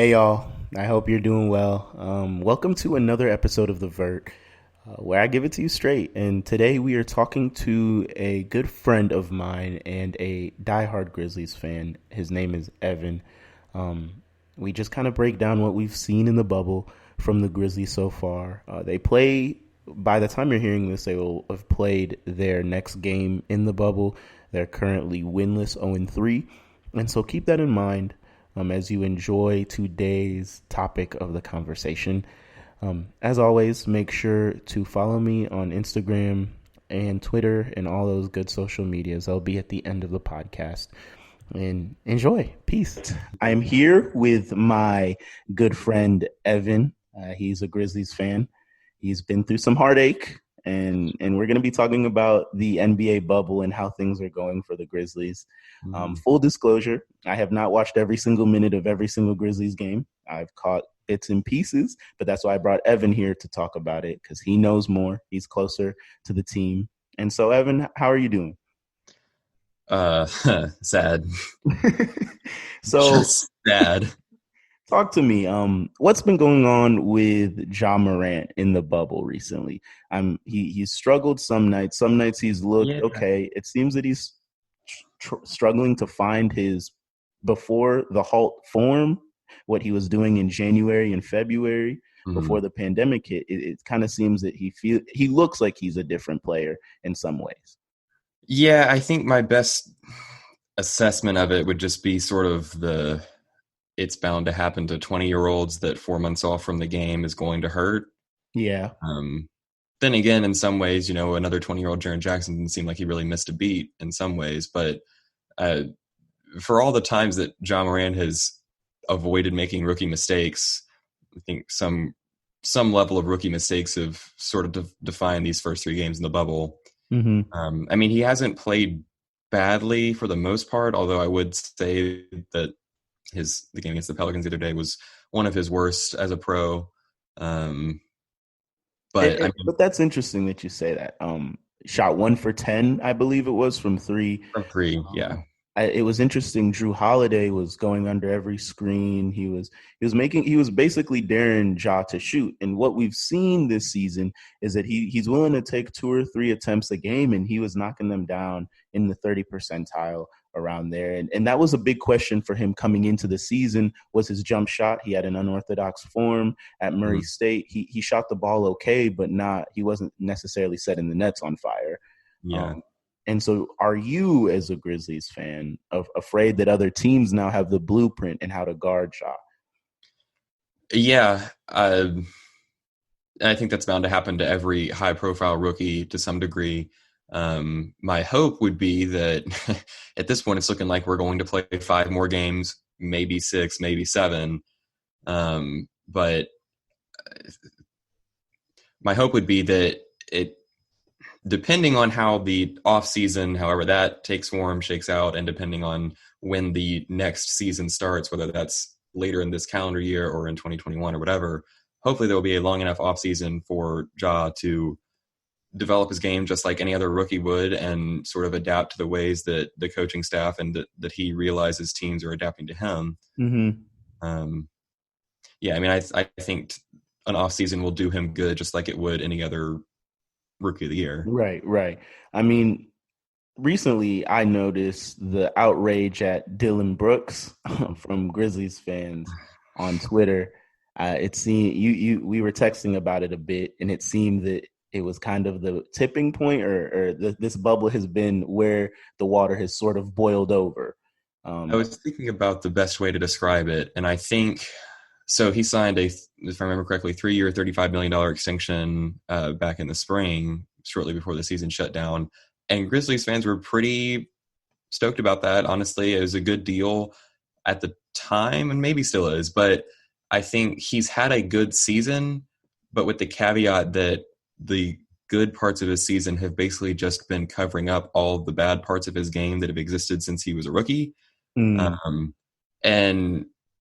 Hey y'all, I hope you're doing well. Welcome to another episode of The Vert, where I give it to you straight. And today we are talking to a good friend of mine and a diehard Grizzlies fan. His name is Evan. We just kind of break down what we've seen in the bubble from the Grizzlies so far. They play, by the time you're hearing this, they will have played their next game in the bubble. They're currently winless 0-3. And so keep that in mind as you enjoy today's topic of the conversation. As always, make sure to follow me on Instagram and Twitter and all those good social medias. I'll be at the end of the podcast. And enjoy. Peace. I'm here with my good friend, Evan. He's a Grizzlies fan. He's been through some heartache, and we're going to be talking about the NBA bubble and how things are going for the Grizzlies. Full disclosure, I have not watched every single minute of every single Grizzlies game. I've caught bits and pieces, but that's why I brought Evan here to talk about it, because he knows more. He's closer to the team. And so, Evan, how are you doing? Sad. So Just sad. talk to me. What's been going on with Ja Morant in the bubble recently? He's struggled some nights. Some nights he's looked okay. It seems that he's struggling to find his before the halt form, what he was doing in January and February before the pandemic hit. It kind of seems that he looks like he's a different player in some ways. Yeah, I think my best assessment of it would just be sort of it's bound to happen to 20-year-olds that 4 months off from the game is going to hurt. Yeah. Then again, in some ways, another 20-year-old Jaren Jackson didn't seem like he really missed a beat in some ways. But for all the times that Ja Morant has avoided making rookie mistakes, I think some level of rookie mistakes have sort of defined these first three games in the bubble. I mean, he hasn't played badly for the most part, although I would say that the game against the Pelicans the other day was one of his worst as a pro. But that's interesting that you say that. Shot 1 for 10, I believe it was, from three. From three, yeah. It was interesting. Drew Holiday was going under every screen. He was basically daring Ja to shoot. And what we've seen this season is that he's willing to take 2 or 3 attempts a game, and he was knocking them down in the 30 percentile around there. And that was a big question for him coming into the season, was his jump shot. He had an unorthodox form at Murray State. He shot the ball okay, but he wasn't necessarily setting the nets on fire. Yeah. And so are you, as a Grizzlies fan, afraid that other teams now have the blueprint and how to guard Ja? Yeah. I think that's bound to happen to every high-profile rookie to some degree. My hope would be that at this point it's looking like we're going to play 5 more games, maybe 6, maybe 7. But my hope would be that depending on how the offseason, however that takes form, shakes out, and depending on when the next season starts, whether that's later in this calendar year or in 2021 or whatever, hopefully there will be a long enough offseason for Ja to develop his game just like any other rookie would and sort of adapt to the ways that the coaching staff and that he realizes teams are adapting to him. Yeah, I mean, I think an offseason will do him good just like it would any other rookie of the year. Right. I mean, recently I noticed the outrage at Dylan Brooks from Grizzlies fans on Twitter. It seemed we were texting about it a bit, and it seemed that it was kind of the tipping point, or this bubble has been where the water has sort of boiled over. I was thinking about the best way to describe it, and I think so. He signed if I remember correctly, 3-year, $35 million extension back in the spring, shortly before the season shut down. And Grizzlies fans were pretty stoked about that. Honestly, it was a good deal at the time, and maybe still is. But I think he's had a good season, but with the caveat that the good parts of his season have basically just been covering up all the bad parts of his game that have existed since he was a rookie. And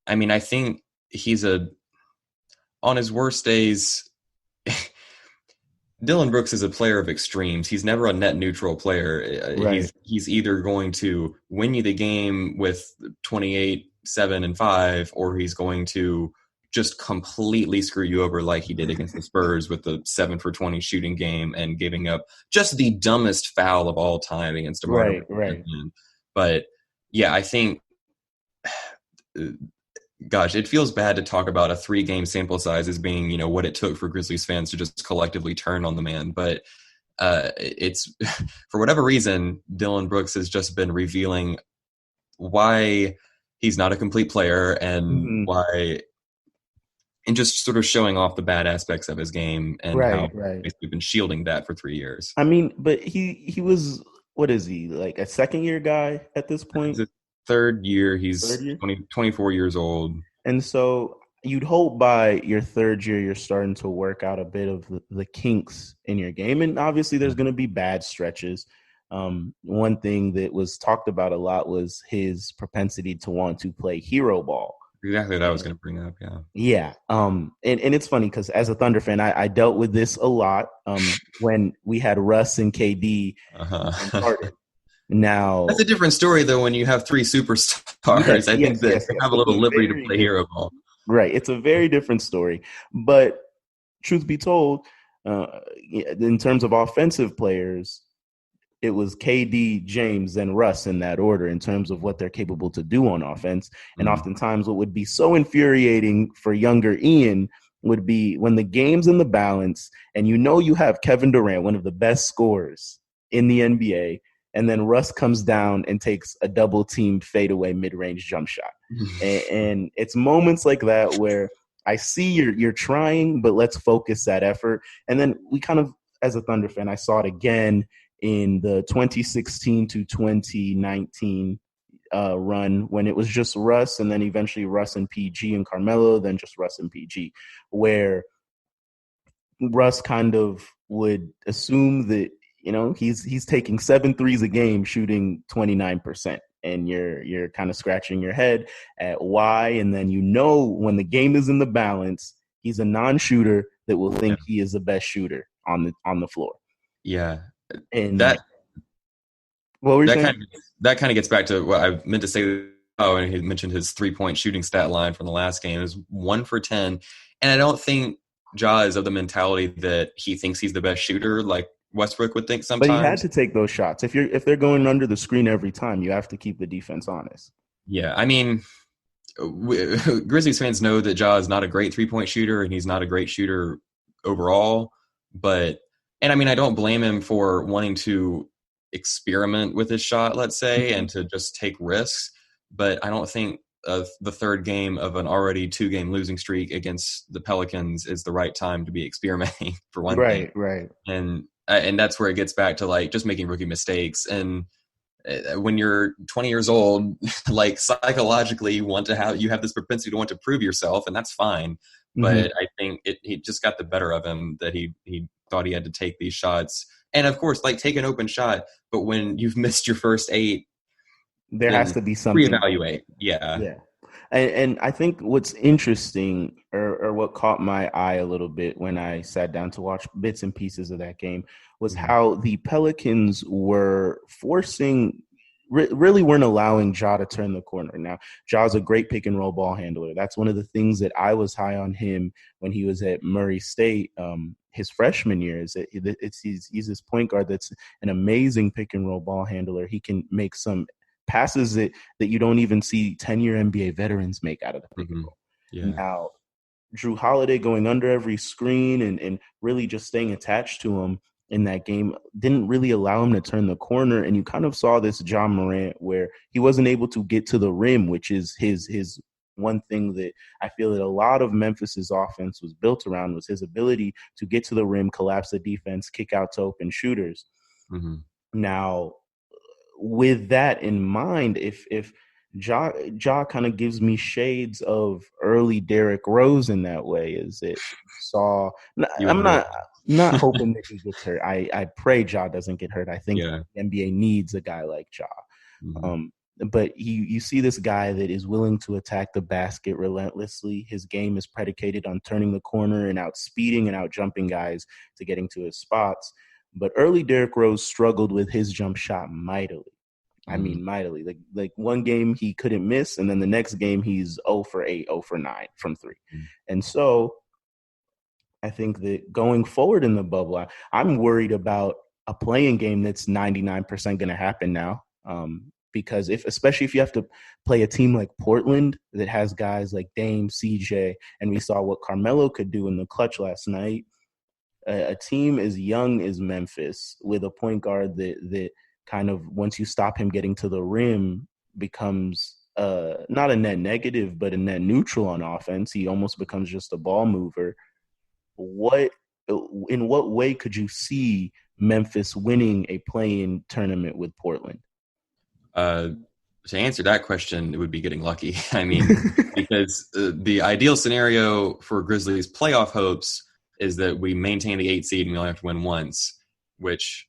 I mean, I think he's on his worst days, Dylan Brooks is a player of extremes. He's never a net neutral player. Right. He's either going to win you the game with 28 7 and 5, or he's going to just completely screw you over like he did against the Spurs with the 7 for 20 shooting game and giving up just the dumbest foul of all time against DeMar Right, DeRozan. right. But yeah, I think, gosh, it feels bad to talk about a 3 game sample size as being, what it took for Grizzlies fans to just collectively turn on the man. But it's for whatever reason, Dylan Brooks has just been revealing why he's not a complete player and Hmm. why, and just sort of showing off the bad aspects of his game and how Right, right. we've been shielding that for 3 years. I mean, but he was, what is he, like a second year guy at this It's point? his third year. Third He's year? 24 years old. And so you'd hope by your third year, you're starting to work out a bit of the kinks in your game. And obviously, there's going to be bad stretches. One thing that was talked about a lot was his propensity to want to play hero ball. Exactly what I was And going to bring up. Yeah. yeah. And it's funny because as a Thunder fan, I dealt with this a lot when we had Russ and KD and Uh-huh. Harden. Now, That's a different story, though, when you have 3 superstars. yes, I think yes, that yes, you yes. have a It's little a liberty to very play hero different, ball. right. It's a very different story. But truth be told, in terms of offensive players, it was KD, James, and Russ in that order in terms of what they're capable to do on offense. And Mm. oftentimes, what would be so infuriating for younger Ian would be when the game's in the balance and you have Kevin Durant, one of the best scorers in the NBA, and then Russ comes down and takes a double teamed fadeaway mid range jump shot. And it's moments like that where I see you're trying, but let's focus that effort. And then we kind of, as a Thunder fan, I saw it again in the 2016 to 2019 run when it was just Russ and then eventually Russ and PG and Carmelo, then just Russ and PG, where Russ kind of would assume that he's taking 7 threes a game, shooting 29%, and you're kind of scratching your head at why. And then when the game is in the balance, he's a non-shooter that will Yeah. think he is the best shooter on the floor. Yeah. And That what were you that saying? kind of that kind of gets back to what I meant to say. Oh, and he mentioned his 3 point shooting stat line from the last game is 1 for 10, and I don't think Ja is of the mentality that he thinks he's the best shooter, like Westbrook would think But he had sometimes. to take those shots. If they're going under the screen every time, you have to keep the defense honest. Yeah, I mean, Grizzlies fans know that Ja is not a great 3 point shooter, and he's not a great shooter overall. But and I mean, I don't blame him for wanting to experiment with his shot, let's say, Mm-hmm. and to just take risks. But I don't think the third game of an already 2 game losing streak against the Pelicans is the right time to be experimenting, for one thing. Right, right. And that's where it gets back to like just making rookie mistakes. And when you're 20 years old, like psychologically you have this propensity to want to prove yourself, and that's fine. Mm-hmm. But I think he just got the better of him, that he thought he had to take these shots. And of course, like, take an open shot, but when you've missed your first 8, There has then to be something. reevaluate. Yeah. Yeah. And I think what's interesting or what caught my eye a little bit when I sat down to watch bits and pieces of that game was Mhm. how the Pelicans were really weren't allowing Ja to turn the corner. Now, Ja's a great pick and roll ball handler. That's one of the things that I was high on him when he was at Murray State his freshman year. Is that he's this point guard that's an amazing pick and roll ball handler. He can make some passes that you don't even see 10-year NBA veterans make out of the pick and Mhm. roll. Yeah. Now, Drew Holiday going under every screen and really just staying attached to him in that game didn't really allow him to turn the corner. And you kind of saw this John Morant where he wasn't able to get to the rim, which is his one thing that I feel that a lot of Memphis's offense was built around, was his ability to get to the rim, collapse the defense, kick out to open shooters. Mhm. Now, with that in mind, if Ja kind of gives me shades of early Derrick Rose in that way, is it saw You would I'm hope. not hoping that he gets hurt. I pray Ja doesn't get hurt. I think Yeah. the NBA needs a guy like Ja. Mhm. Um, but you see this guy that is willing to attack the basket relentlessly. His game is predicated on turning the corner and out speeding and out jumping guys to getting to his spots. But early Derrick Rose struggled with his jump shot mightily. I mean, mightily. Like one game he couldn't miss, and then the next game he's 0 for 8, 0 for 9 from three. And so I think that going forward in the bubble, I'm worried about a playing game that's 99% going to happen now. Because especially if you have to play a team like Portland that has guys like Dame, CJ, and we saw what Carmelo could do in the clutch last night. A team as young as Memphis with a point guard that kind of, once you stop him getting to the rim, becomes not a net negative, but a net neutral on offense. He almost becomes just a ball mover. In what way could you see Memphis winning a play-in tournament with Portland? To answer that question, it would be getting lucky. I mean, because the ideal scenario for Grizzlies playoff hopes is that we maintain the 8 seed and we only have to win once, which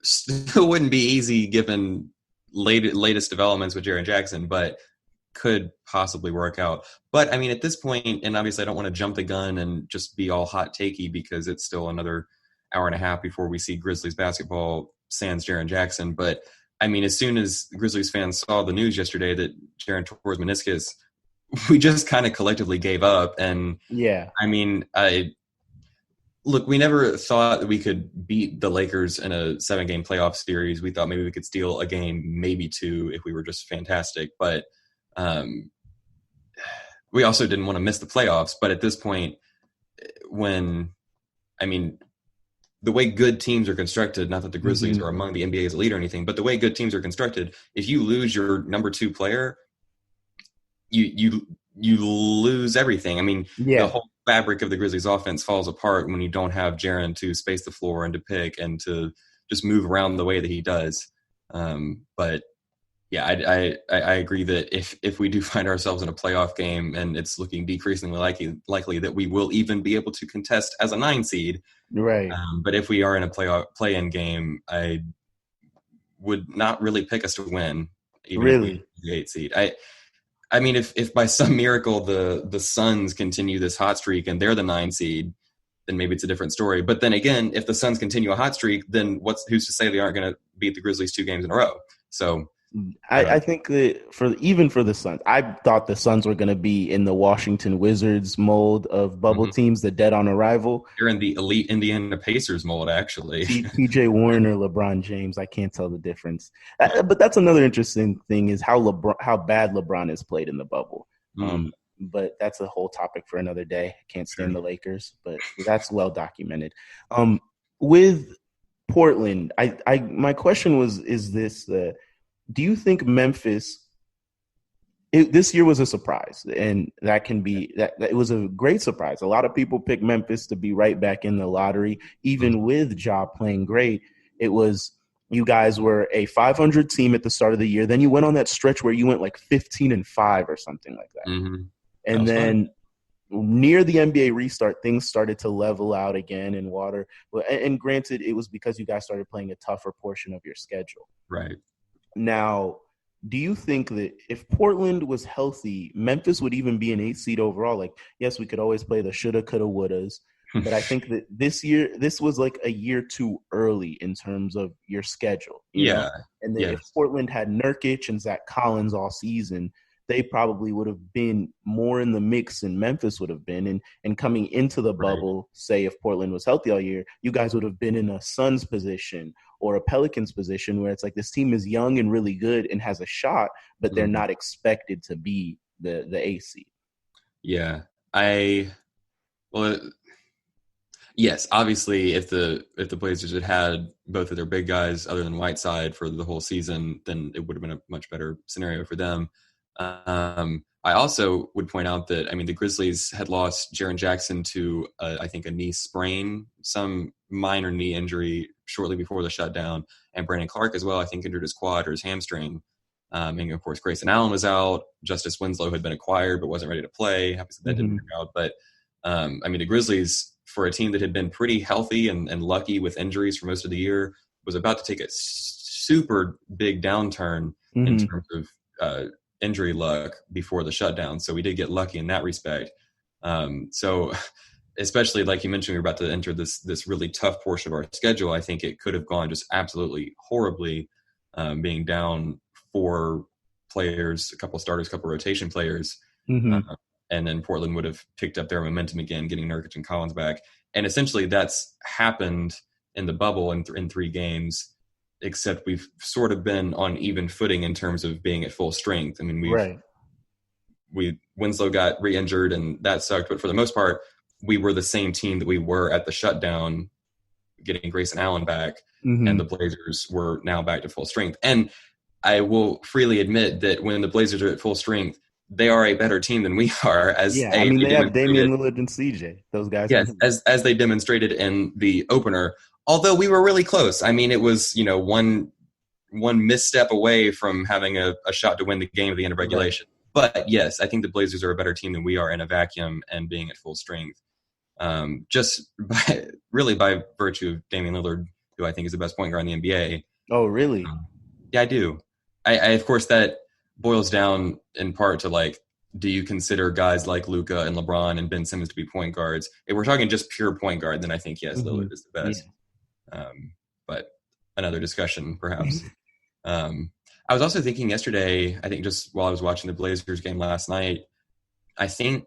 still wouldn't be easy given latest developments with Jaren Jackson, but could possibly work out. But I mean, at this point, and obviously I don't want to jump the gun and just be all hot takey because it's still another hour and a half before we see Grizzlies basketball sans Jaren Jackson. But I mean, as soon as Grizzlies fans saw the news yesterday that Jaren tore his meniscus, we just kind of collectively gave up. And yeah, I mean, look, we never thought that we could beat the Lakers in a 7-game playoff series. We thought maybe we could steal a game, maybe 2, if we were just fantastic. But we also didn't want to miss the playoffs. But at this point, the way good teams are constructed, not that the Grizzlies are among the NBA's elite or anything, but the way good teams are constructed, if you lose your number 2 player, you lose everything. I mean, the whole fabric of the Grizzlies offense falls apart when you don't have Jaren to space the floor and to pick and to just move around the way that he does. But yeah, I agree that if we do find ourselves in a playoff game and it's looking decreasingly likely that we will even be able to contest as a 9 seed, right? But if we are in a play-in game, I would not really pick us to win, even if we the 8 seed. I mean, if by some miracle the Suns continue this hot streak and they're the 9 seed, then maybe it's a different story. But then again, if the Suns continue a hot streak, then who's to say they aren't going to beat the Grizzlies 2 games in a row? So I think that for the Suns, I thought the Suns were going to be in the Washington Wizards mold of bubble teams, the dead on arrival. You're in the elite Indiana Pacers mold, actually. TJ Warren or LeBron James, I can't tell the difference. But that's another interesting thing is how bad LeBron has played in the bubble. But that's a whole topic for another day. I can't stand the Lakers, but that's well documented. With Portland, my question is this. Do you think Memphis this year was a surprise, and that can be that it was a great surprise. A lot of people picked Memphis to be right back in the lottery, even with Ja playing great. It was you guys were a 500 team at the start of the year. Then you went on that stretch where you went like 15-5 or something like that. And then near the NBA restart, things started to level out again in water. And granted, it was because you guys started playing a tougher portion of your schedule. Right. Now, do you think that if Portland was healthy, Memphis would even be an 8 seed overall? Like, yes, we could always play the shoulda, coulda, wouldas, but I think that this year, this was like a year too early in terms of your schedule. You know? And then if Portland had Nurkic and Zach Collins all season, they probably would have been more in the mix than Memphis would have been. And coming into the bubble, say if Portland was healthy all year, you guys would have been in a Suns position or a Pelicans position where it's like this team is young and really good and has a shot, but they're not expected to be the AC. Yeah. Yes, obviously if the Blazers had had both of their big guys other than Whiteside for the whole season, then it would have been a much better scenario for them. I also would point out that, I mean, the Grizzlies had lost Jaren Jackson to, I think, a knee sprain, some minor knee injury shortly before the shutdown. And Brandon Clark as well, I think, injured his quad or his hamstring. And, of course, Grayson Allen was out. Justice Winslow had been acquired but wasn't ready to play. Obviously, that didn't work out. But, I mean, the Grizzlies, for a team that had been pretty healthy and lucky with injuries for most of the year, was about to take a super big downturn in terms of injury luck before the shutdown. So we did get lucky in that respect. So especially like you mentioned, we were about to enter this really tough portion of our schedule. I think it could have gone just absolutely horribly, being down 4 players, a couple starters, a couple rotation players. Mm-hmm. And then Portland would have picked up their momentum again, getting Nurkic and Collins back. And essentially that's happened in the bubble in 3 games, except we've sort of been on even footing in terms of being at full strength. I mean, Winslow got re-injured and that sucked, but for the most part, we were the same team that we were at the shutdown, getting Grayson Allen back, Mm-hmm. and the Blazers were now back to full strength. And I will freely admit that when the Blazers are at full strength, they are a better team than we are. I mean, they have Damian Lillard and CJ. Those guys. Yes, as they demonstrated in the opener. Although we were really close. I mean, it was one misstep away from having a shot to win the game at the end of regulation. Right. But yes, I think the Blazers are a better team than we are in a vacuum and being at full strength. Just by virtue of Damian Lillard, who I think is the best point guard in the NBA. Oh, really? Yeah, I do. I of course that boils down in part to do you consider guys like Luka and LeBron and Ben Simmons to be point guards? If we're talking just pure point guard, then I think yes, Lillard is the best. Yeah. But another discussion, perhaps. I was also thinking yesterday, I think just while I was watching the Blazers game last night, I think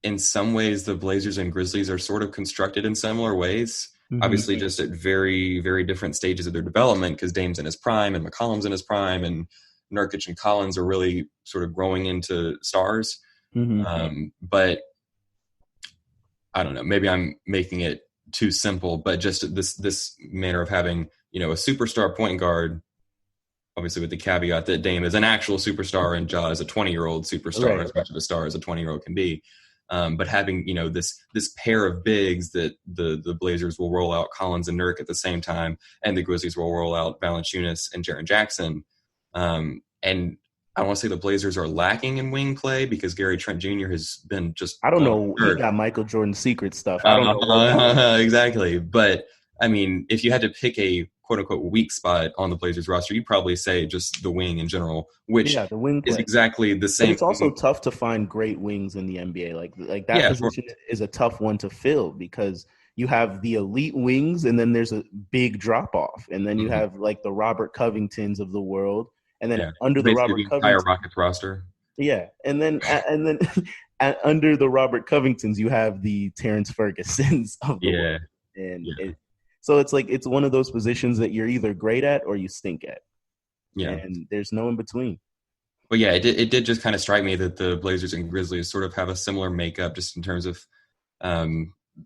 in some ways the Blazers and Grizzlies are sort of constructed in similar ways. Mm-hmm. Obviously just at very, very different stages of their development, because Dame's in his prime and McCollum's in his prime and Nurkic and Collins are really sort of growing into stars. Mm-hmm. But I don't know, maybe I'm making it too simple, but just this manner of having, a superstar point guard, obviously with the caveat that Dame is an actual superstar and Ja is a 20-year-old superstar, as much of a star as a 20-year-old can be. But having, this pair of bigs that the Blazers will roll out Collins and Nurk at the same time, and the Grizzlies will roll out Valanciunas and Jaren Jackson. And I want to say the Blazers are lacking in wing play because Gary Trent Jr. has been just – I don't know. He got Michael Jordan secret stuff. I don't know. Exactly. But, I mean, if you had to pick a quote-unquote weak spot on the Blazers roster, you'd probably say just the wing in general, which the wing is exactly the same. But it's also tough to find great wings in the NBA. Like that position is a tough one to fill because you have the elite wings and then there's a big drop-off. And then you have like the Robert Covingtons of the world. And then under the Robert Covingtons, entire Rockets roster. Yeah, and then under the Robert Covingtons, you have the Terrence Fergusons of the world. And so it's like it's one of those positions that you're either great at or you stink at. Yeah, and there's no in between. But yeah, it did just kind of strike me that the Blazers and Grizzlies sort of have a similar makeup, just in terms of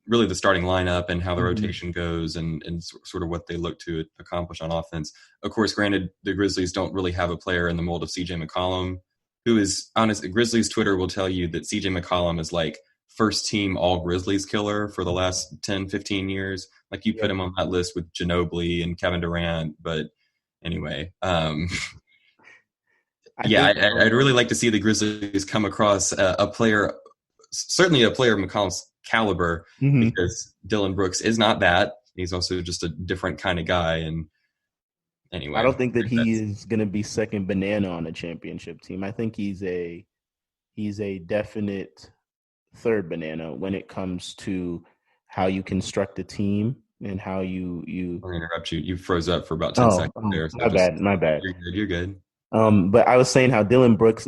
really the starting lineup and how the rotation goes and sort of what they look to accomplish on offense. Of course, granted, the Grizzlies don't really have a player in the mold of CJ McCollum, who is honest. Grizzlies Twitter will tell you that CJ McCollum is like first team all Grizzlies killer for the last 10, 15 years. Like you put him on that list with Ginobili and Kevin Durant. But anyway, I'd really like to see the Grizzlies come across a player, certainly a player of McCollum's caliber, because Dylan Brooks is not that. He's also just a different kind of guy. And anyway, I don't think that he is going to be second banana on a championship team. I think he's a definite third banana when it comes to how you construct a team and how you. I'll interrupt you. You froze up for about 10 seconds there. So my bad. You're good. But I was saying how Dylan Brooks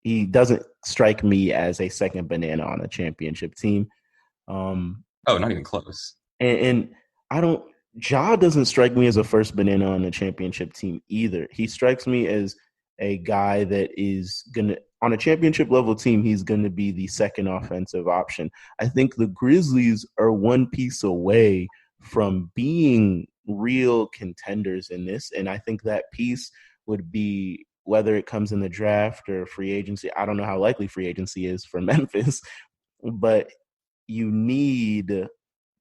he doesn't strike me as a second banana on a championship team. Not even close. And I don't. Ja doesn't strike me as a first banana on a championship team either. He strikes me as a guy that is gonna on a championship level team. He's gonna be the second offensive option. I think the Grizzlies are one piece away from being real contenders in this, and I think that piece would be whether it comes in the draft or free agency. I don't know how likely free agency is for Memphis, but you need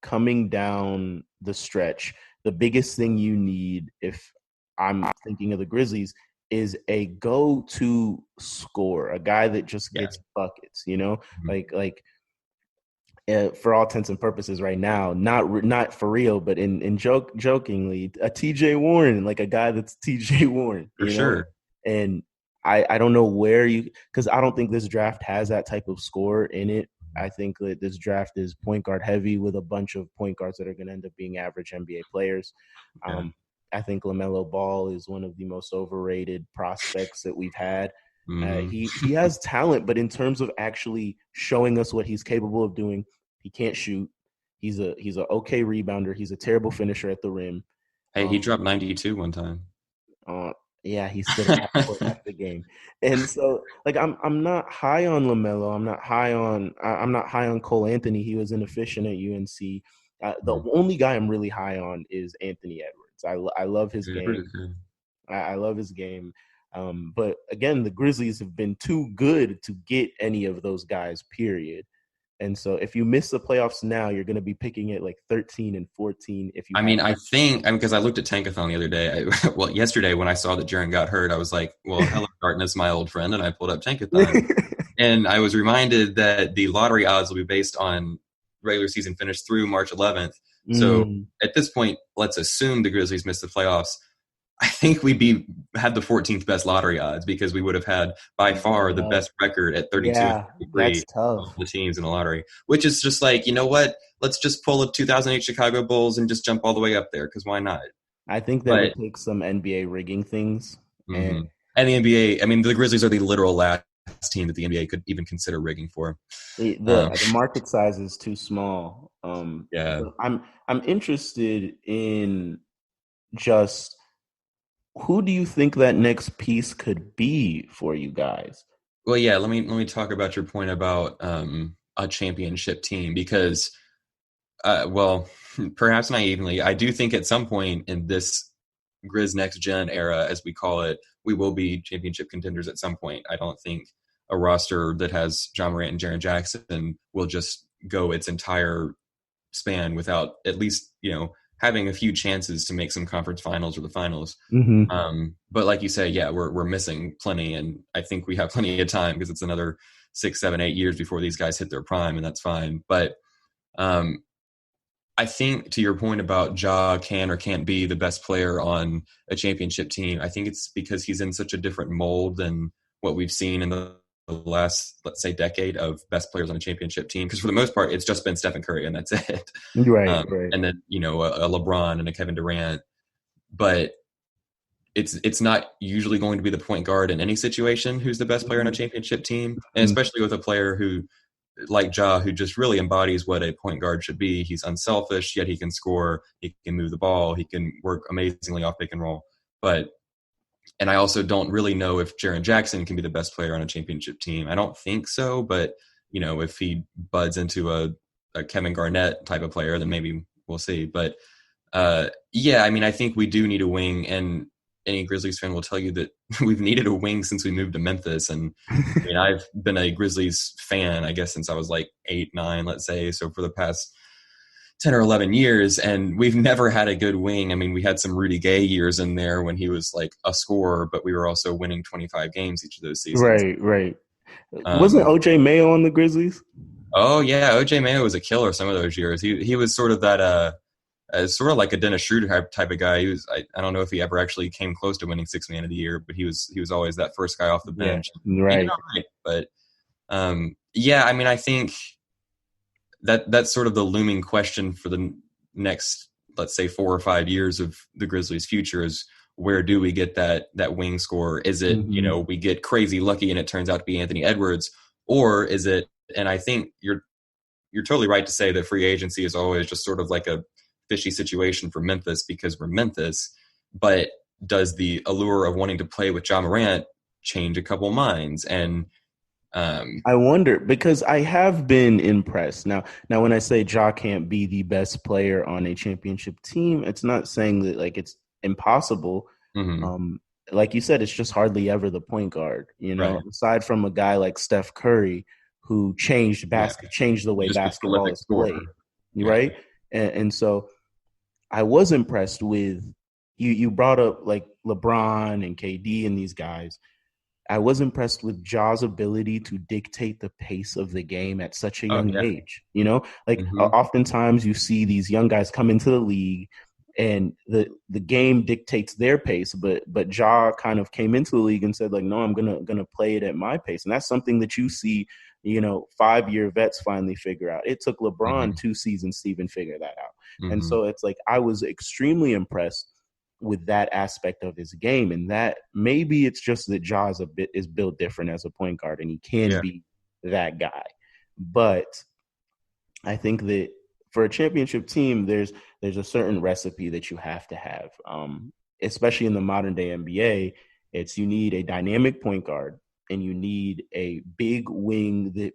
coming down the stretch. The biggest thing you need, if I'm thinking of the Grizzlies, is a go-to scorer, a guy that just gets buckets, for all intents and purposes right now, not for real, but in jokingly, a TJ Warren, like a guy that's TJ Warren. For sure. And I don't know because I don't think this draft has that type of score in it. I think that this draft is point guard heavy with a bunch of point guards that are going to end up being average NBA players. I think LaMelo Ball is one of the most overrated prospects that we've had. Hmm. He has talent, but in terms of actually showing us what he's capable of doing, he can't shoot. He's a okay rebounder. He's a terrible finisher at the rim. Hey, he Um, dropped 92 one time. uh, yeah, he stood at half court half the game, and so like I'm not high on Lamelo. I'm not high on Cole Anthony. He was inefficient at UNC. The Mhm. only guy I'm really high on is Anthony Edwards. I love his Edwards game. is good. I love his game. But again, the Grizzlies have been too good to get any of those guys. Period. And so if you miss the playoffs now, you're going to be picking it like 13 and 14 if you I have. mean, because I looked at Tankathon the other day. Well, yesterday when I saw that Jaren got hurt, I was like, well, hello, darkness, my old friend. And I pulled up Tankathon. And I was reminded that the lottery odds will be based on regular season finish through March 11th. So Mm, at this point, let's assume the Grizzlies miss the playoffs. I think we'd had the 14th best lottery odds because we would have had by far the yeah, best record at 32 and yeah, 53 that's of tough. the teams in the lottery, which is just like, you know what? Let's just pull a 2008 Chicago Bulls and just jump all the way up there because why not? I think that But would take some NBA rigging things. And mhm. And the NBA, I mean, the Grizzlies are the literal last team that the NBA could even consider rigging for. the market size is too small. Yeah. But I'm interested in just who do you think that next piece could be for you guys? Well, yeah. Let me talk about your point about a championship team because, well, perhaps naively, I do think at some point in this Grizz Next Gen era, as we call it, we will be championship contenders at some point. I don't think a roster that has John Morant and Jaren Jackson will just go its entire span without at least having a few chances to make some conference finals or the finals. Mm-hmm. But like you say, yeah, we're missing plenty, and I think we have plenty of time because it's another 6, 7, 8 years before these guys hit their prime, and that's fine. But um, I think to your point about Ja can or can't be the best player on a championship team, I think it's because he's in such a different mold than what we've seen in the last, let's say, decade of best players on a championship team. Because for the most part, it's just been Stephen Curry and that's it. Right, right. And then a LeBron and a Kevin Durant, but it's not usually going to be the point guard in any situation who's the best player on a championship team, and Mm-hmm. especially with a player who like Ja, who just really embodies what a point guard should be. He's unselfish, yet he can score. He can move the ball. He can work amazingly off pick and roll. And I also don't really know if Jaren Jackson can be the best player on a championship team. I don't think so, but if he buds into a Kevin Garnett type of player, then maybe we'll see. But yeah, I mean, I think we do need a wing, and any Grizzlies fan will tell you that we've needed a wing since we moved to Memphis. And I mean, I've been a Grizzlies fan, I guess, since I was like 8, 9, let's say. So for the past 10 or 11 years, and we've never had a good wing. I mean, we had some Rudy Gay years in there when he was like a scorer, but we were also winning 25 games each of those seasons. Right, right. Wasn't Um, OJ Mayo on the Grizzlies? oh yeah, OJ Mayo was a killer some of those years. He was sort of that sort of like a Dennis Schroeder type of guy. He was I don't know if he ever actually came close to winning Six Man of the Year, but he was always that first guy off the Yeah, bench. He did right. all right, but yeah, I mean, I think that's sort of the looming question for the next, let's say, 4 or 5 years of the Grizzlies' future is where do we get that wing score? Is it Mm-hmm. we get crazy lucky and it turns out to be Anthony Edwards, or is it? And I think you're totally right to say that free agency is always just sort of like a fishy situation for Memphis because we're Memphis. But does the allure of wanting to play with John Morant change a couple minds? And I wonder because I have been impressed. Now when I say Ja can't be the best player on a championship team, it's not saying that like it's impossible. mhm, Um, like you said, it's just hardly ever the point guard. right, Aside from a guy like Steph Curry who yeah, changed the way just a basketball prolific is played, scorer, yeah. right? And so I was impressed with you. You brought up like LeBron and KD and these guys. I was impressed with Ja's ability to dictate the pace of the game at such a Oh young yeah, age. Like hmm oftentimes you see these young guys come into the league and the game dictates their pace, but Ja kind of came into the league and said like, no, I'm gonna play it at my pace, and that's something that you see, 5-year vets finally figure out. It took LeBron hmm 2 seasons to even figure that out, and hmm so it's like I was extremely impressed with that aspect of his game, and that maybe it's just that Ja is built different as a point guard, and he can Yeah. be that guy. But I think that for a championship team, there's a certain recipe that you have to have, especially in the modern day NBA. It's you need a dynamic point guard and you need a big wing that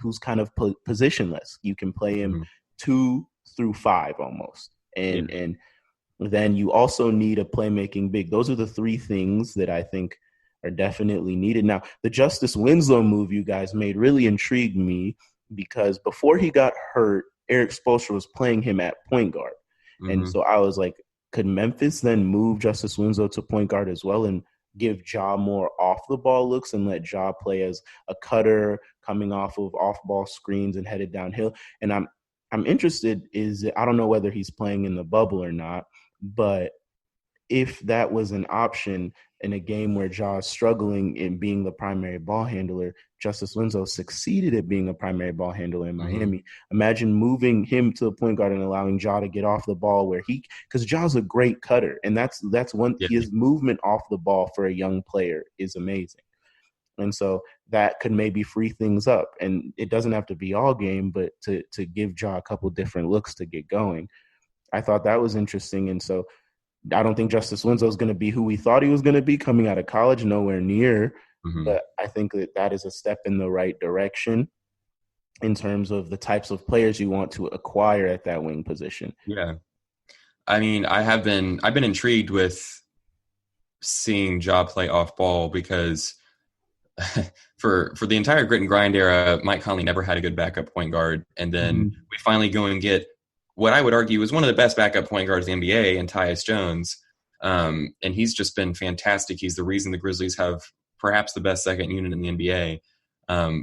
who's kind of positionless. You can play him Mhm. 2 through 5 almost, Yeah. and then you also need a playmaking big. Those are the three things that I think are definitely needed. Now, the Justice Winslow move you guys made really intrigued me because before he got hurt, Eric Spoelstra was playing him at point guard. And Hmm. so I was like, could Memphis then move Justice Winslow to point guard as well and give Ja more off the ball looks and let Ja play as a cutter coming off of off ball screens and headed downhill? And I'm interested I don't know whether he's playing in the bubble or not, but if that was an option in a game where Ja is struggling in being the primary ball handler, Justice Winslow succeeded at being a primary ball handler in Hmm. Miami. Imagine moving him to the point guard and allowing Ja to get off the ball because Ja's a great cutter, and that's one Yeah. his movement off the ball for a young player is amazing. And so that could maybe free things up. And it doesn't have to be all game, but to give Ja a couple different looks to get going. I thought that was interesting. And so I don't think Justice Winslow is going to be who we thought he was going to be coming out of college, nowhere near. Hmm. But I think that is a step in the right direction in terms of the types of players you want to acquire at that wing position. Yeah. I mean, I've been intrigued with seeing Ja play off ball because for the entire grit and grind era, Mike Conley never had a good backup point guard, and then Mm-hmm. we finally go and get what I would argue is one of the best backup point guards in the NBA, and Tyus Jones, and he's just been fantastic. He's the reason the Grizzlies have perhaps the best second unit in the NBA.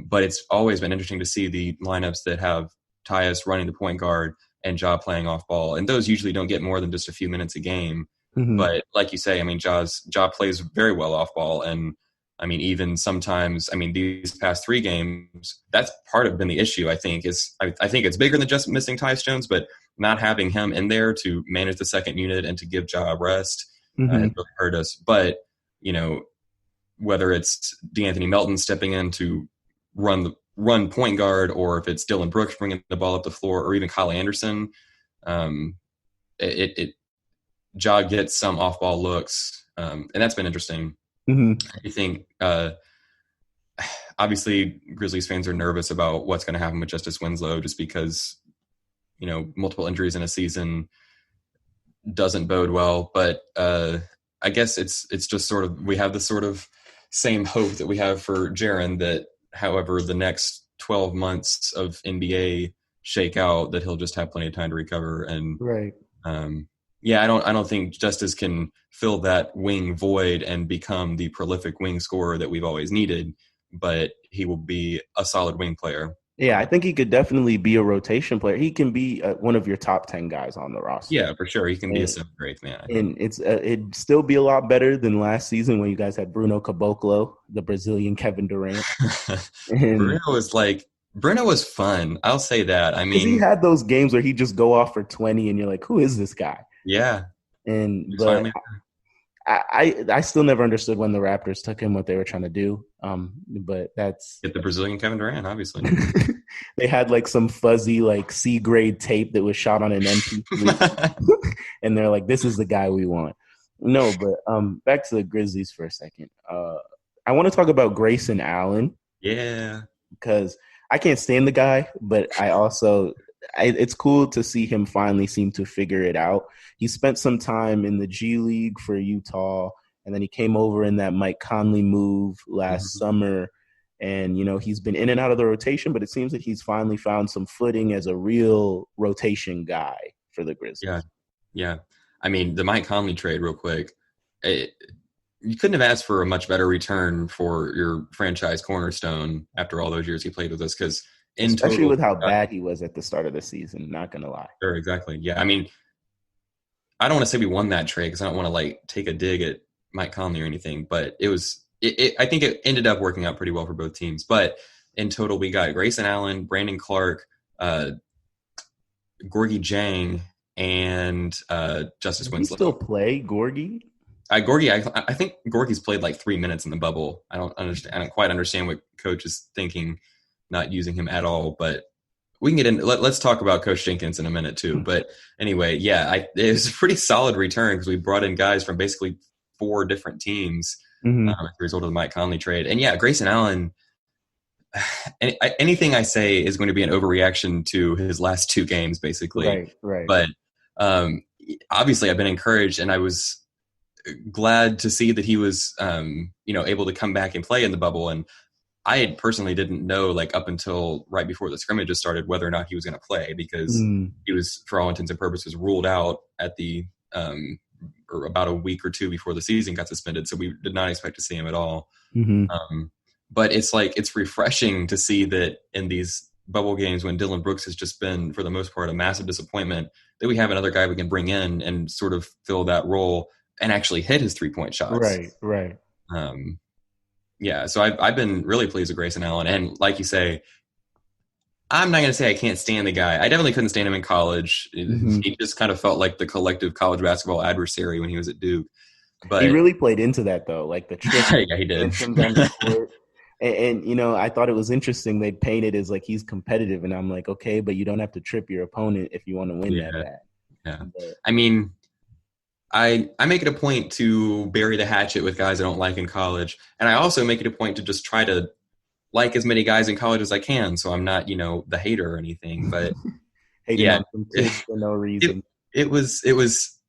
But it's always been interesting to see the lineups that have Tyus running the point guard and Ja playing off ball, and those usually don't get more than just a few minutes a game. Mm-hmm. But like you say, I mean, Ja plays very well off ball, and I mean, even sometimes, I mean, these past 3 games, that's part of been the issue. I think I think it's bigger than just missing Tyus Jones, but not having him in there to manage the second unit and to give Ja a rest has Mm-hmm. really hurt us. But you know, whether it's DeAnthony Melton stepping in to run point guard, or if it's Dylan Brooks bringing the ball up the floor, or even Kyle Anderson, um, it Ja gets some off ball looks, and that's been interesting. Mm-hmm. I think obviously Grizzlies fans are nervous about what's going to happen with Justice Winslow, just because multiple injuries in a season doesn't bode well. But I guess it's just sort of, we have the sort of same hope that we have for Jaren, that however the next 12 months of NBA shake out, that he'll just have plenty of time to recover. And Right. yeah, I don't think Justice can fill that wing void and become the prolific wing scorer that we've always needed, but he will be a solid wing player. Yeah, I think he could definitely be a rotation player. He can be one of your top 10 guys on the roster. Yeah, for sure. He can be a And, 7th or 8th man, I think. and it'd still be a lot better than last season when you guys had Bruno Caboclo, the Brazilian Kevin Durant. And Bruno was fun. I'll say that. I because he mean, had those games where he just go off for 20 and you're like, who is this guy? yeah, he's But finally I still never understood when the Raptors took him what they were trying to do. But that's get the Brazilian Kevin Durant, obviously. they had like some fuzzy like C grade tape that was shot on an MP3, and they're like, this is the guy we want. No, but back to the Grizzlies for a second. I want to talk about Grayson Allen Yeah. because I can't stand the guy, but it's cool to see him finally seem to figure it out. He spent some time in the G League for Utah, and then he came over in that Mike Conley move last Mhm. summer. And, he's been in and out of the rotation, but it seems that he's finally found some footing as a real rotation guy for the Yeah. Grizzlies. Yeah. I mean, the Mike Conley trade, real quick. You couldn't have asked for a much better return for your franchise cornerstone after all those years he played with us, because in Especially total, with how bad he was at the start of the season, not going to lie. sure, exactly. Yeah. I mean, I don't want to say we won that trade because I don't want to like take a dig at Mike Conley or anything, but I think it ended up working out pretty well for both teams. But in total, we got Grayson Allen, Brandon Clark, Gorgie Jang, and Justice Does he still Winslow. play Gorgie? I think Gorgie's played like 3 minutes in the bubble. I don't quite understand what coach is thinking, not using him at all. But we can get in. Let's talk about Coach Jenkins in a minute too. But anyway, yeah, it was a pretty solid return because we brought in guys from basically 4 different teams as a result of the Mike Conley trade. And yeah, Grayson Allen. Anything I say is going to be an overreaction to his last 2 games, basically. Right. But obviously, I've been encouraged, and I was glad to see that he was, able to come back and play in the bubble. And I personally didn't know, like up until right before the scrimmages started, whether or not he was going to play because he was, for all intents and purposes, ruled out at the or about a week or 2 before the season got suspended. So we did not expect to see him at all. But it's refreshing to see that in these bubble games when Dylan Brooks has just been, for the most part, a massive disappointment, that we have another guy we can bring in and sort of fill that role and actually hit his 3-point shots. Right. So I've been really pleased with Grayson Allen. And like you say, I'm not going to say I can't stand the guy. I definitely couldn't stand him in college. He just kind of felt like the collective college basketball adversary when he was at Duke. But he really played into that, though, like the trick. Yeah, he did. And I thought it was interesting. They painted as like he's competitive, and I'm like, okay, but you don't have to trip your opponent if you want to win that bad. Yeah, but, I mean, I make it a point to bury the hatchet with guys I don't like in college, and I also make it a point to just try to like as many guys in college as I can, so I'm not, the hater or anything. But hating on some kids for no reason. It was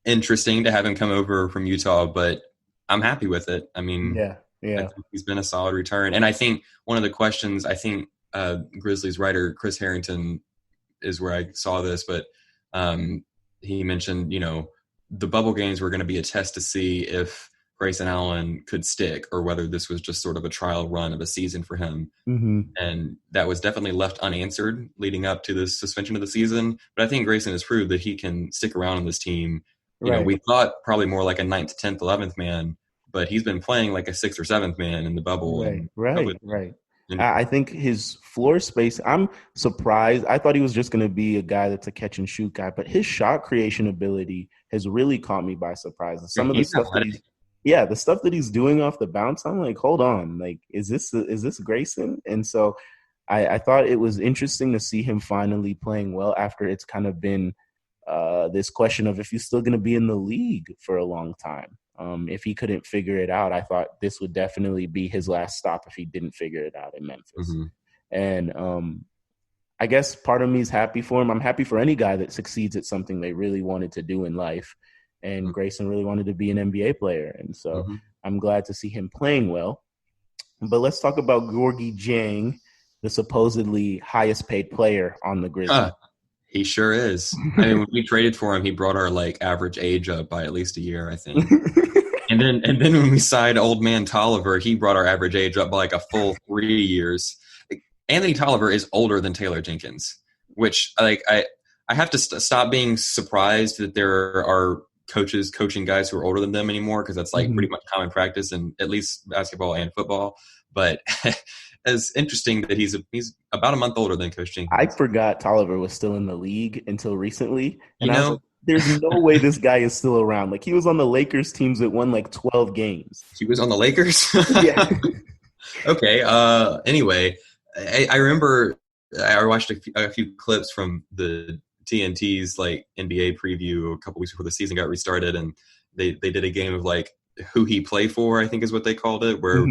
interesting to have him come over from Utah, but I'm happy with it. I mean, yeah. I think he's been a solid return. And I think one of the questions, Grizzlies writer Chris Harrington is where I saw this, but he mentioned, the bubble games were going to be a test to see if Grayson Allen could stick or whether this was just sort of a trial run of a season for him. And that was definitely left unanswered leading up to the suspension of the season. But I think Grayson has proved that he can stick around on this team. We thought probably more like a 9th, 10th, 11th man, but he's been playing like a 6th or 7th man in the bubble. Right. I think his floor space, I'm surprised. I thought he was just going to be a guy that's a catch and shoot guy, but his shot creation ability has really caught me by surprise. And some of the stuff the stuff that he's doing off the bounce, I'm like, hold on, like, is this Grayson? And so I thought it was interesting to see him finally playing well after it's kind of been this question of if he's still going to be in the league for a long time. If he couldn't figure it out, I thought this would definitely be his last stop if he didn't figure it out in Memphis. And I guess part of me is happy for him. I'm happy for any guy that succeeds at something they really wanted to do in life. And Grayson really wanted to be an NBA player. And so I'm glad to see him playing well. But let's talk about Gorgie Jang, the supposedly highest paid player on the Grizzlies. He sure is. I mean, when we traded for him, he brought our average age up by at least a year, I think. and then when we signed old man Tolliver, he brought our average age up by like a full 3 years. Anthony Tolliver is older than Taylor Jenkins, which I have to stop being surprised that there are coaches coaching guys who are older than them anymore, because that's pretty much common practice in at least basketball and football. But it's interesting that he's about a month older than Coach Jenkins. I forgot Tolliver was still in the league until recently. And I was like, there's no way this guy is still around. Like, he was on the Lakers teams that won 12 games. He was on the Lakers? Yeah. Okay. Anyway, I remember I watched a few clips from the TNT's NBA preview a couple weeks before the season got restarted, and they did a game of who he played for, I think is what they called it, where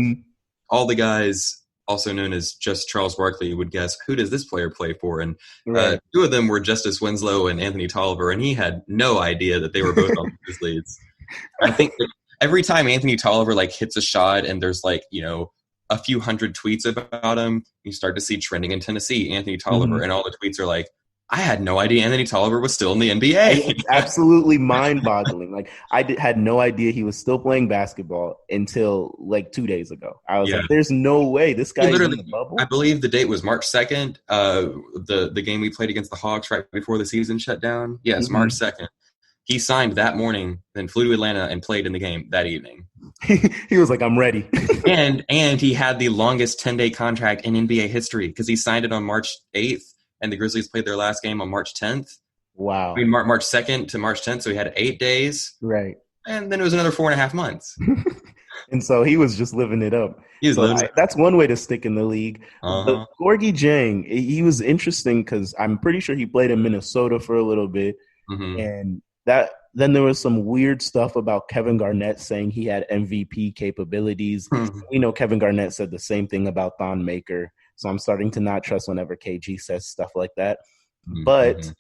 all the guys, also known as just Charles Barkley, would guess, who does this player play for? And 2 of them were Justice Winslow and Anthony Tolliver, and he had no idea that they were both on the Grizzlies. I think that every time Anthony Tolliver hits a shot and there's a few hundred tweets about him, you start to see trending in Tennessee, Anthony Tolliver, and all the tweets are I had no idea Anthony Tolliver was still in the NBA. It's absolutely mind-boggling. I had no idea he was still playing basketball until 2 days ago. I was like, "There's no way this guy is in the bubble." I believe the date was March 2nd. The game we played against the Hawks right before the season shut down. Yes, March 2nd. He signed that morning, then flew to Atlanta and played in the game that evening. He was like, "I'm ready." and he had the longest 10-day contract in NBA history because he signed it on March 8th. And the Grizzlies played their last game on March 10th. I mean, Wow. March 2nd to March 10th, so he had 8 days, Right. and then it was another 4.5 months. And so he was just living it up. He was So living it. that's one way to stick in the league. But Uh-huh. Gorgie Jang, he was interesting because I'm pretty sure he played in Minnesota for a little bit. Hmm. And that then there was some weird stuff about Kevin Garnett saying he had MVP capabilities. We know Kevin Garnett said the same thing about Thon Maker. So I'm starting to not trust whenever KG says stuff like that. But Hmm.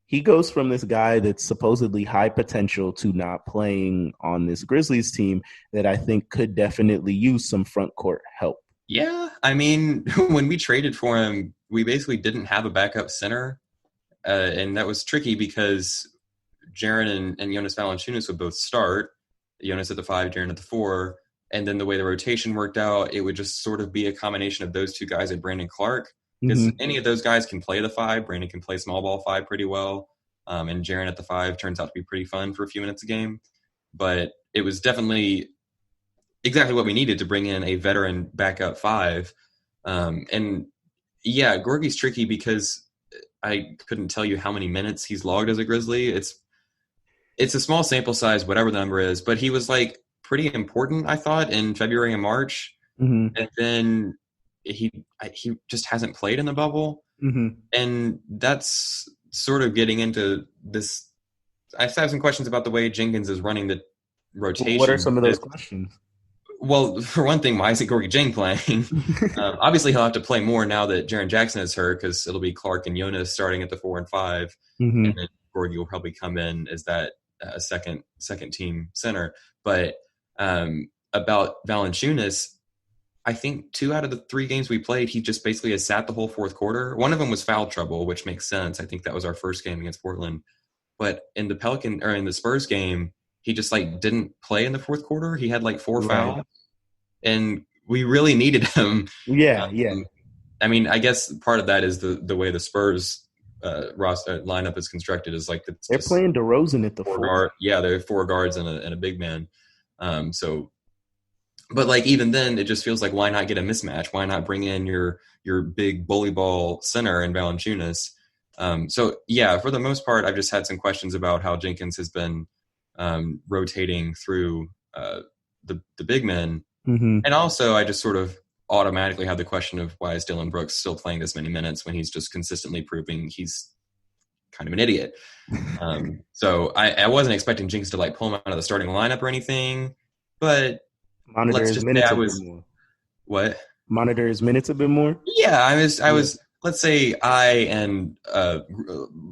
he goes from this guy that's supposedly high potential to not playing on this Grizzlies team that I think could definitely use some front court help. Yeah, I mean, when we traded for him, we basically didn't have a backup center, and that was tricky because Jaren and Jonas Valanciunas would both start. Jonas at the 5, Jaren at the 4, and then the way the rotation worked out, it would just sort of be a combination of those two guys and Brandon Clark, because Mm-hmm. any of those guys can play the 5. Brandon can play small ball 5 pretty well, and Jaren at the 5 turns out to be pretty fun for a few minutes a game. But it was definitely exactly what we needed to bring in a veteran backup 5. And yeah, Gorgie's tricky because I couldn't tell you how many minutes he's logged as a Grizzly. It's a small sample size, whatever the number is, but he was like pretty important, I thought, in February and March, Mm-hmm. and then he just hasn't played in the bubble, Mm-hmm. and that's sort of getting into this. I have some questions about the way Jenkins is running the Well, what are rotation some of those because, questions? well, for one thing, why isn't Gorgie Jang playing? Obviously, he'll have to play more now that Jaren Jackson is hurt because it'll be Clark and Jonas starting at the 4 and 5, and Mm-hmm. then Gorgie will probably come in as that second team center. But about Valanciunas, I think 2 out of the 3 games we played, he just basically has sat the whole fourth quarter. One of them was foul trouble, which makes sense. I think that was our first game against Portland. But in the in the Spurs game, he just like didn't play in the fourth quarter. He had like 4 Right. fouls, and we really needed him. Yeah, yeah. I mean, I guess part of that is the way the Spurs roster lineup is constructed is like it's They're just playing DeRozan at the four four. guard. Yeah, they're 4 guards and a big man. So, but like even then, it just feels like why not get a mismatch? Why not bring in your big bully ball center in Valanciunas? So yeah, for the most part, I've just had some questions about how Jenkins has been rotating through the big men. Mm-hmm. And also, I just sort of automatically had the question of why is Dylan Brooks still playing this many minutes when he's just consistently proving he's kind of an idiot. So I wasn't expecting Jinx to like pull him out of the starting lineup or anything, but Monitor let's his just say minutes I a bit was more. what? Monitor his minutes a bit more. Yeah, I Yeah. was. Let's say I and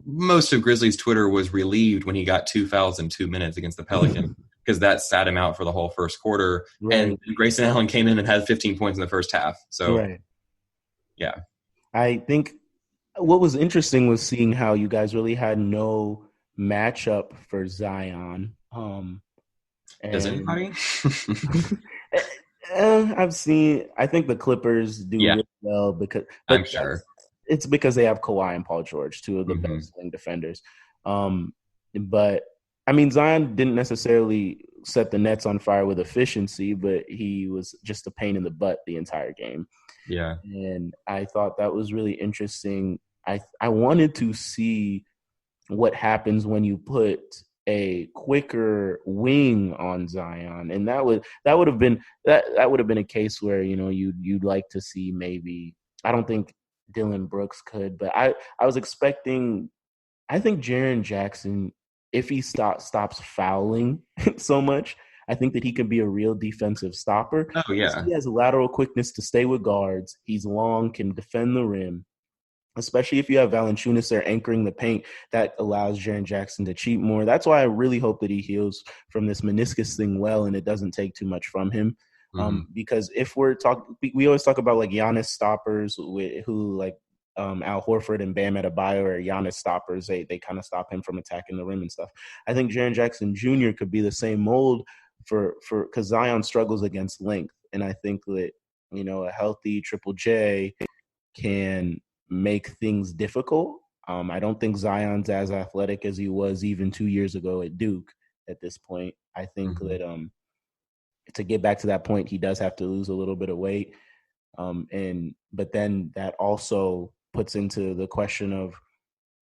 most of Grizzlies Twitter was relieved when he got 2 fouls in 2 minutes against the Pelicans because that sat him out for the whole first quarter. And Right. Grayson Allen came in and had 15 points in the first half. So Right. yeah, I think what was interesting was seeing how you guys really had no matchup for Zion. does And anybody? I think the Clippers do Yeah, really well but I'm sure. it's because they have Kawhi and Paul George, two of the Hmm. best wing defenders. Um, but I mean, Zion didn't necessarily set the Nets on fire with efficiency, but he was just a pain in the butt the entire game. Yeah. And I thought that was really interesting. I wanted to see what happens when you put a quicker wing on Zion, and that would have been a case where you'd like to see maybe. I don't think Dylan Brooks could, but I was expecting. I think Jaren Jackson, if he stops fouling so much, I think that he can be a real defensive stopper. Oh yeah. He has lateral quickness to stay with guards. He's long, can defend the rim, especially if you have Valanciunas there anchoring the paint. That allows Jaren Jackson to cheat more. That's why I really hope that he heals from this meniscus thing well and it doesn't take too much from him. Hmm. Because if we're talking, we always talk about like Giannis stoppers who like Al Horford and Bam Adebayo or Giannis stoppers. They kind of stop him from attacking the rim and stuff. I think Jaren Jackson Jr. could be the same mold for because Zion struggles against length, and I think that a healthy Triple J can make things difficult. I don't think Zion's as athletic as he was even 2 years ago at Duke. At this point, I think Hmm. that to get back to that point, he does have to lose a little bit of weight. But then that also puts into the question of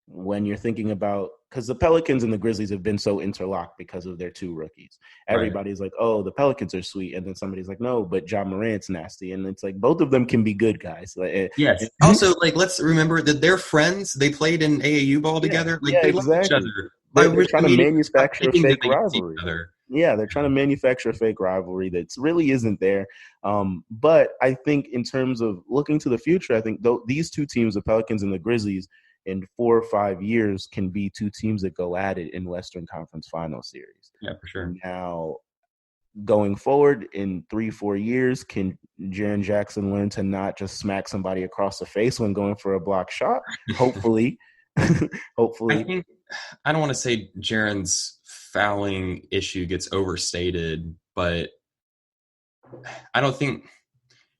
when you're thinking about, because the Pelicans and the Grizzlies have been so interlocked because of their two rookies. Right. Everybody's like, oh, the Pelicans are sweet. And then somebody's like, no, but Ja Morant's nasty. And it's like, both of them can be good guys. Like, Yes. Also, like, let's remember that they're friends. They played in AAU ball yeah, together. Like, yeah, they love each exactly. other. They're trying I to mean, stop manufacture a thinking that fake they hate each rivalry. other. Yeah, they're trying to manufacture a fake rivalry that really isn't there. But I think in terms of looking to the future, I think these two teams, the Pelicans and the Grizzlies, in 4 or 5 years can be two teams that go at it in Western Conference Final Series. Yeah, for sure. Now, going forward in 3-4 years, can Jaren Jackson learn to not just smack somebody across the face when going for a block shot? Hopefully. I Hopefully. think I don't want to say Jaren's fouling issue gets overstated, but I don't think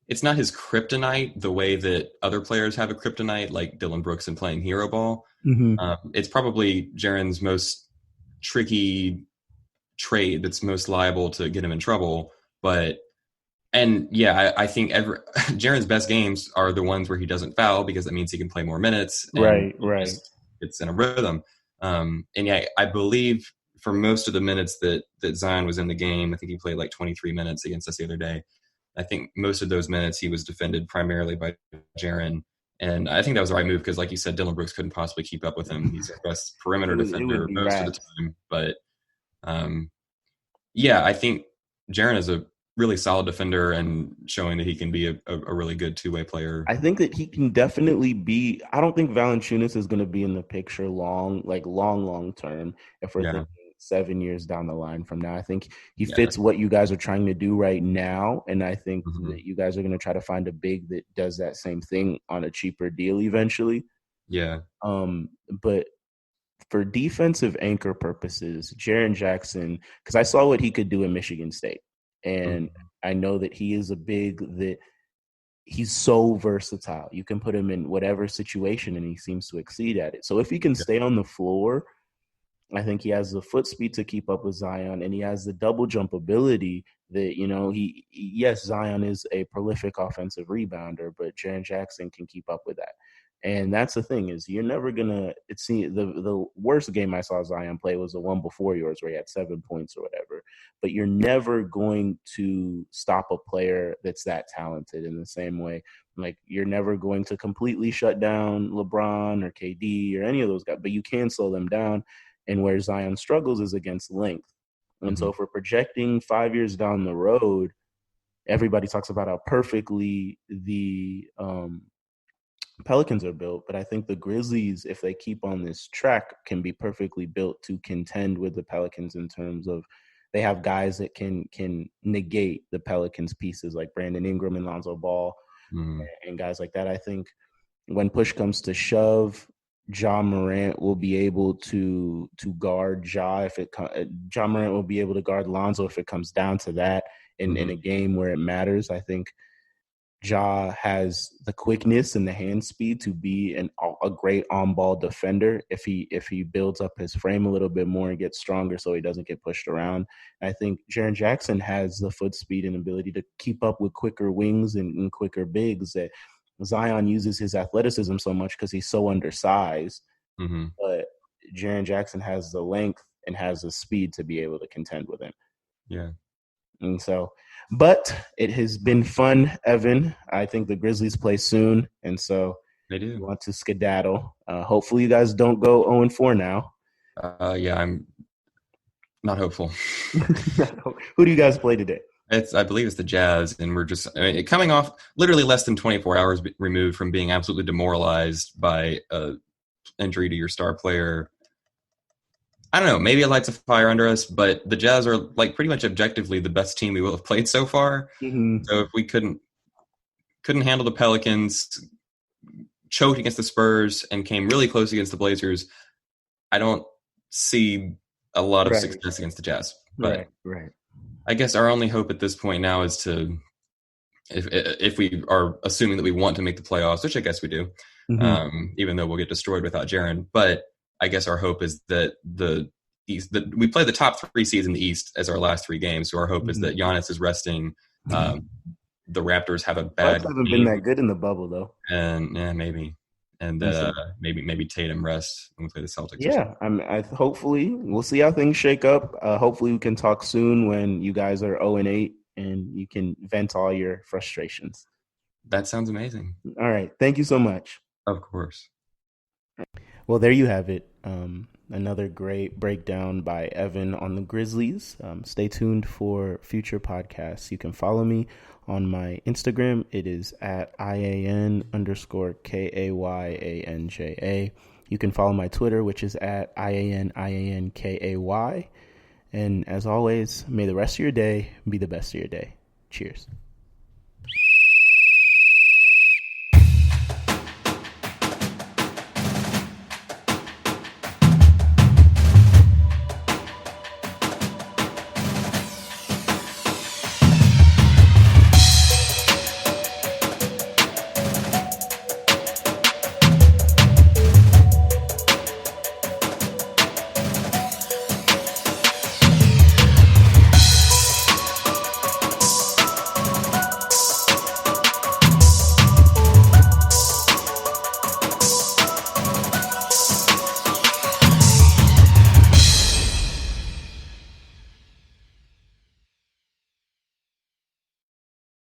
it's not his kryptonite the way that other players have a kryptonite, like Dylan Brooks and playing hero ball. Mm-hmm. It's probably Jaren's most tricky trade that's most liable to get him in trouble. But and yeah, I think Jaren's best games are the ones where he doesn't foul because that means he can play more minutes and Right, right. it's in a rhythm. And yeah, I believe for most of the minutes that Zion was in the game, I think he played like 23 minutes against us the other day. I think most of those minutes he was defended primarily by Jaren. And I think that was the right move because, like you said, Dylan Brooks couldn't possibly keep up with him. He's our best perimeter It would defender be most of the rats. time. But yeah, I think Jaren is a really solid defender and showing that he can be a really good two-way player. I think that he can definitely be. I don't think Valanciunas is going to be in the picture long term. If we're Yeah. thinking 7 years down the line from now, I think he Yeah. fits what you guys are trying to do right now, and I think Mhm. that you guys are going to try to find a big that does that same thing on a cheaper deal eventually. Yeah. But for defensive anchor purposes, Jaren Jackson, because I saw what he could do in Michigan State, and Mhm. I know that he is a big that he's so versatile. You can put him in whatever situation and he seems to exceed at it. So if he can Yeah. stay on the floor, I think he has the foot speed to keep up with Zion, and he has the double jump ability that, yes, Zion is a prolific offensive rebounder, but Jaren Jackson can keep up with that. And that's the thing is you're never gonna. It's the worst game I saw Zion play was the one before yours where he had 7 points or whatever. But you're never going to stop a player that's that talented in the same way. Like you're never going to completely shut down LeBron or KD or any of those guys, but you can slow them down. And where Zion struggles is against length. And so Mhm. if we're projecting 5 years down the road, everybody talks about how perfectly the Pelicans are built, but I think the Grizzlies, if they keep on this track, can be perfectly built to contend with the Pelicans in terms of they have guys that can negate the Pelicans pieces like Brandon Ingram and Lonzo Ball Mhm. and guys like that. I think when push comes to shove, Ja Morant will be able to guard Ja Morant will be able to guard Lonzo if it comes down to that in Mhm. a game where it matters. I think Ja has the quickness and the hand speed to be a great on-ball defender if he builds up his frame a little bit more and gets stronger so he doesn't get pushed around. I think Jaren Jackson has the foot speed and ability to keep up with quicker wings and quicker bigs that Zion uses his athleticism so much because he's so undersized. Mhm. But Jaren Jackson has the length and has the speed to be able to contend with him. Yeah. And so, but it has been fun, Evan. I think the Grizzlies play soon. And so They you do. want to skedaddle. Hopefully, you guys don't go 0-4 now. Yeah, I'm not hopeful. Who do you guys play today? I believe it's the Jazz, and we're just coming off literally less than 24 hours removed from being absolutely demoralized by a injury to your star player. I don't know. Maybe it lights a fire under us, but the Jazz are like pretty much objectively the best team we will have played so far. Mm-hmm. So if we couldn't handle the Pelicans, choked against the Spurs, and came really close against the Blazers, I don't see a lot of Right, success against the Jazz. But right. I guess our only hope at this point now is to, if we are assuming that we want to make the playoffs, which I guess we do, Mm-hmm. even though we'll get destroyed without Jaren. But I guess our hope is that we play the top three seeds in the East as our last three games. So our hope is that Giannis is resting. The Raptors have a Bucks bad haven't been game, that good in the bubble, though. and maybe. and And that so, maybe Tatum rests when we play the Celtics or something. yeah, hopefully we'll see how things shake up. Hopefully we can talk soon when you guys are 0-8 and you can vent all your frustrations. That sounds amazing. All right. Thank you so much. Of course. Well, there you have it. Another great breakdown by Evan on the Grizzlies. Stay tuned for future podcasts. You can follow me on my Instagram. It is at IAN_KAYANJA. You can follow my Twitter, which is at IANKAY. And as always, may the rest of your day be the best of your day. Cheers.